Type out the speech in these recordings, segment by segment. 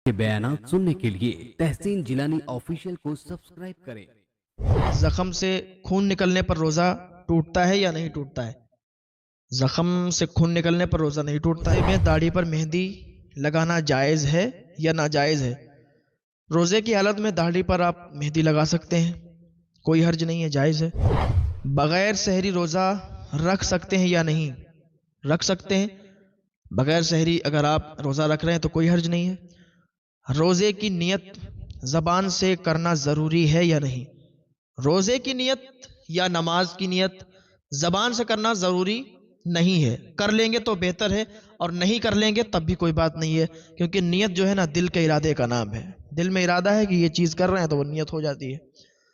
के बयानात सुनने के लिए तहसीन जिलानी ऑफिशियल को सब्सक्राइब करें। जख्म से खून निकलने पर रोज़ा टूटता है या नहीं टूटता है? जख्म से खून निकलने पर रोज़ा नहीं टूटता है। में दाढ़ी पर मेहंदी लगाना जायज़ है या नाजायज़ है? रोज़े की हालत में दाढ़ी पर आप मेहंदी लगा सकते हैं, कोई हर्ज नहीं है, जायज़ है। बग़ैर सहरी रोज़ा रख सकते हैं या नहीं? रख सकते हैं। बग़ैर सहरी अगर आप रोज़ा रख रहे हैं तो कोई हर्ज नहीं है। रोज़े की नियत ज़बान से करना ज़रूरी है या नहीं? रोज़े की नियत या नमाज की नियत ज़बान से करना ज़रूरी नहीं है। कर लेंगे तो बेहतर है और नहीं कर लेंगे तब भी कोई बात नहीं है, क्योंकि नियत जो है ना दिल के इरादे का नाम है। दिल में इरादा है कि ये चीज़ कर रहे हैं तो वो नियत हो जाती है।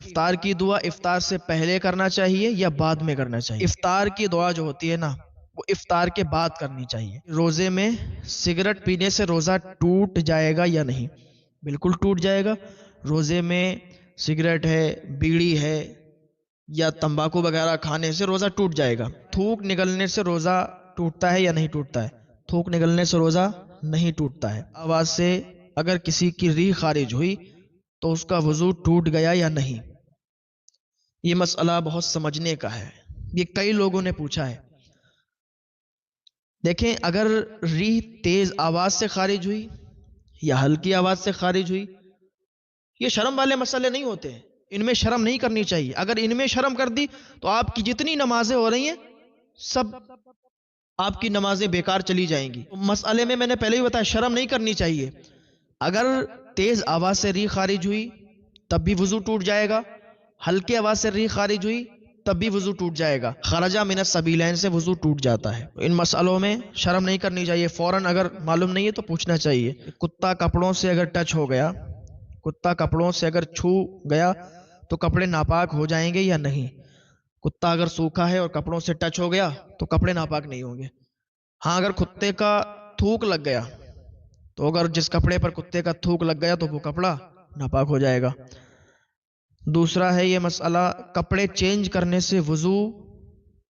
इफ्तार की दुआ इफ्तार से पहले करना चाहिए या बाद में करना चाहिए? इफ्तार की दुआ जो होती है ना वो इफ्तार के बाद करनी चाहिए। रोज़े में सिगरेट पीने से रोज़ा टूट जाएगा या नहीं? बिल्कुल टूट जाएगा। रोज़े में सिगरेट है, बीड़ी है या तंबाकू वगैरह खाने से रोज़ा टूट जाएगा। थूक निकलने से रोज़ा टूटता है या नहीं टूटता है? थूक निकलने से रोज़ा नहीं टूटता है। आवाज़ से अगर किसी की रीह खारिज हुई तो उसका वज़ू टूट गया या नहीं? ये मसला बहुत समझने का है, ये कई लोगों ने पूछा है। देखें, अगर रीह तेज़ आवाज़ से खारिज हुई या हल्की आवाज़ से खारिज हुई, ये शर्म वाले मसले नहीं होते हैं, इनमें शर्म नहीं करनी चाहिए। अगर इनमें शर्म कर दी तो आपकी जितनी नमाजें हो रही हैं सब आपकी नमाजें बेकार चली जाएंगी। तो मसले में मैंने पहले ही बताया शर्म नहीं करनी चाहिए। अगर तेज आवाज से री खारिज हुई तब भी वजू टूट जाएगा, हल्की आवाज से री खारिज हुई तब भी वजू टूट जाएगा। खराजा मिनत सबीलैन से वजू टूट जाता है। इन मसलों में शर्म नहीं करनी चाहिए। फौरन अगर मालूम नहीं है तो पूछना चाहिए। कुत्ता कपड़ों से अगर टच हो गया, कुत्ता कपड़ों से अगर छू गया तो कपड़े नापाक हो जाएंगे या नहीं? कुत्ता अगर सूखा है और कपड़ों से टच हो गया तो कपड़े नापाक नहीं होंगे। हाँ, अगर कुत्ते का थूक लग गया तो अगर जिस कपड़े पर कुत्ते का थूक लग गया तो वो कपड़ा नापाक हो जाएगा। दूसरा है ये मसला, कपड़े चेंज करने से वजू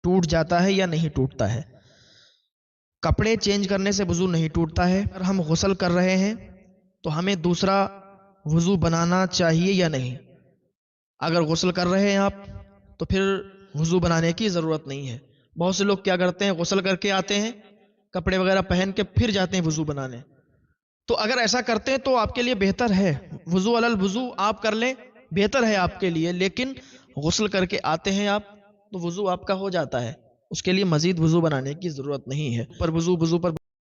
टूट जाता है या नहीं टूटता है? कपड़े चेंज करने से वजू नहीं टूटता है। अगर हम गुस्ल कर रहे हैं तो हमें दूसरा वजू बनाना चाहिए या नहीं? अगर गुस्ल कर रहे हैं आप तो फिर वजू बनाने की ज़रूरत नहीं है। बहुत से लोग क्या करते हैं, गुस्ल करके आते हैं, कपड़े वगैरह पहन के फिर जाते हैं वजू बनाने। तो अगर ऐसा करते हैं तो आपके लिए बेहतर है, वजू अलल वजू आप कर लें, बेहतर है आपके लिए। लेकिन गुस्ल करके आते हैं आप तो वजू आपका हो जाता है, उसके लिए मजीद वजू बनाने की ज़रूरत नहीं है। पर वजू पर